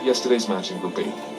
yesterday's match in Group A.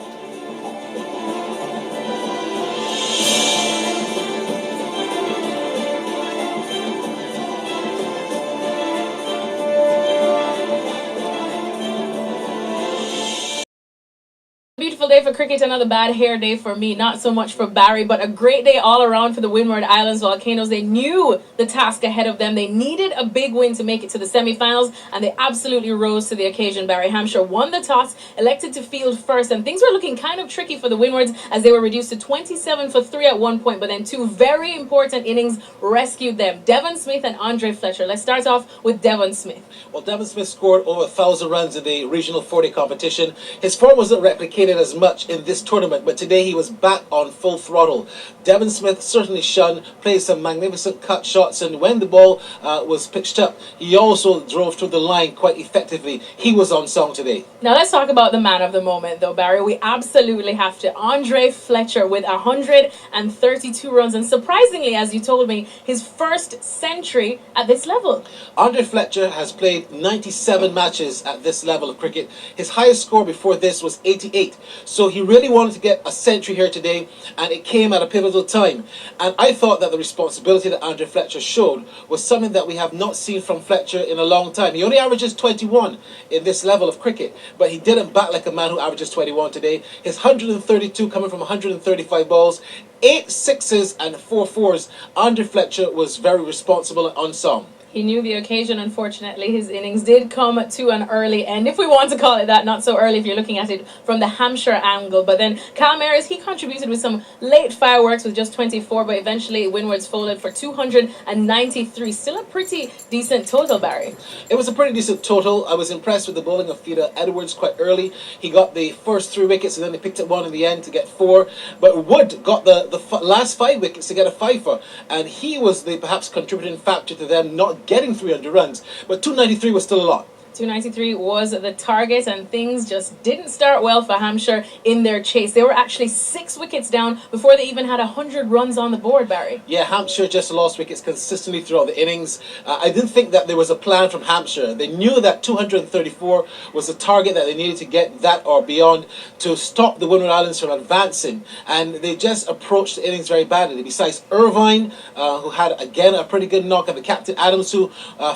Beautiful day for cricket, another bad hair day for me. Not so much for Barry, but a great day all around for the Windward Islands Volcanoes. They knew the task ahead of them. They needed a big win to make it to the semi-finals, and they absolutely rose to the occasion. Barry, Hampshire won the toss, elected to field first, and things were looking kind of tricky for the Windwards as they were reduced to 27 for 3 at one point, but then two very important innings rescued them. Devon Smith and Andre Fletcher. Let's start off with Devon Smith. Well, Devon Smith scored over 1,000 runs in the regional 40 competition. His form wasn't replicated as much in this tournament, but today he was back on full throttle. Devon Smith certainly shone, played some magnificent cut shots, and when the ball was pitched up, he also drove through the line quite effectively. He was on song today. Now let's talk about the man of the moment, though, Barry. We absolutely have to. Andre Fletcher with 132 runs, and surprisingly, as you told me, his first century at this level. Andre Fletcher has played 97 matches at this level of cricket. His highest score before this was 88. So he really wanted to get a century here today, and it came at a pivotal time. And I thought that the responsibility that Andre Fletcher showed was something that we have not seen from Fletcher in a long time. He only averages 21 in this level of cricket, but he didn't bat like a man who averages 21 today. His 132 coming from 135 balls, 8 sixes and 4 fours. Andre Fletcher was very responsible and on song. He knew the occasion. Unfortunately, his innings did come to an early end, if we want to call it that. Not so early if you're looking at it from the Hampshire angle. But then Cal Maris, he contributed with some late fireworks with just 24, but eventually Windwards folded for 293. Still a pretty decent total, Barry. It was a pretty decent total. I was impressed with the bowling of Theodore Edwards quite early. He got the first 3 wickets, and then he picked up one in the end to get 4. But Wood got the last 5 wickets to get a 5-for, and he was the perhaps contributing factor to them not getting 300 runs, but 293 was still a lot. 293 was the target, and things just didn't start well for Hampshire in their chase. They were actually 6 wickets down before they even had 100 runs on the board, Barry. Yeah, Hampshire just lost wickets consistently throughout the innings. I didn't think that there was a plan from Hampshire. They knew that 234 was the target that they needed to get that or beyond to stop the Windward Islands from advancing, and they just approached the innings very badly. Besides Irvine, who had again a pretty good knock, and the captain Adams, who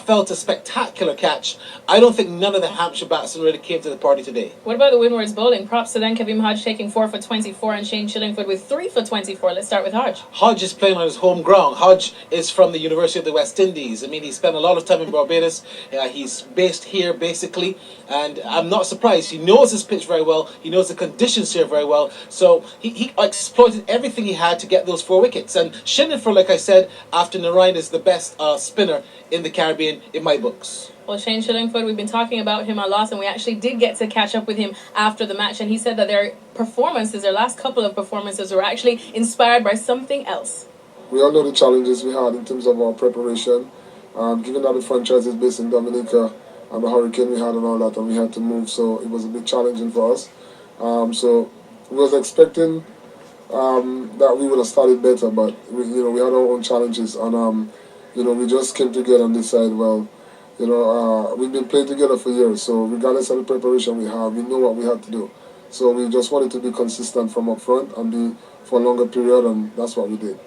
felt a spectacular catch, I don't think none of the Hampshire batsmen really came to the party today. What about the Windwards bowling? Props to them. Kevin Hodge taking 4 for 24 and Shane Chillingford with 3 for 24. Let's start with Hodge. Hodge is playing on his home ground. Hodge is from the University of the West Indies. I mean, he spent a lot of time in Barbados. He's based here basically, and I'm not surprised. He knows his pitch very well. He knows the conditions here very well. So he exploited everything he had to get those 4 wickets. And Chillingford, like I said, after Narayan, is the best spinner in the Caribbean in my books. Well, Shane Chillingford, we've been talking about him a lot, and we actually did get to catch up with him after the match, and he said that their last couple of performances, were actually inspired by something else. We all know the challenges we had in terms of our preparation, given that the franchise is based in Dominica and the hurricane we had and all that, and we had to move, so it was a bit challenging for us. So we was expecting that we would have started better, but we had our own challenges, and we just came together and decided, well, we've been playing together for years, so regardless of the preparation we have, we know what we had to do. So we just wanted to be consistent from up front and be for a longer period, and that's what we did.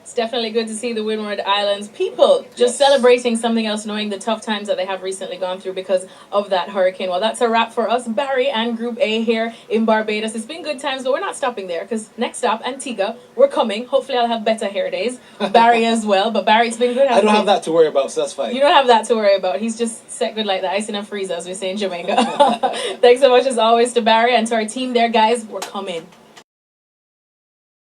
It's definitely good to see the Windward Islands people just celebrating something else, knowing the tough times that they have recently gone through because of that hurricane. Well, that's a wrap for us, Barry, and Group A here in Barbados. It's been good times, but we're not stopping there because next stop, Antigua, we're coming. Hopefully I'll have better hair days. Barry as well, but Barry, it's been good. I don't have that to worry about, so that's fine. You don't have that to worry about. He's just set good like the ice in a freezer, as we say in Jamaica. Thanks so much, as always, to Barry and to our team there, guys. We're coming.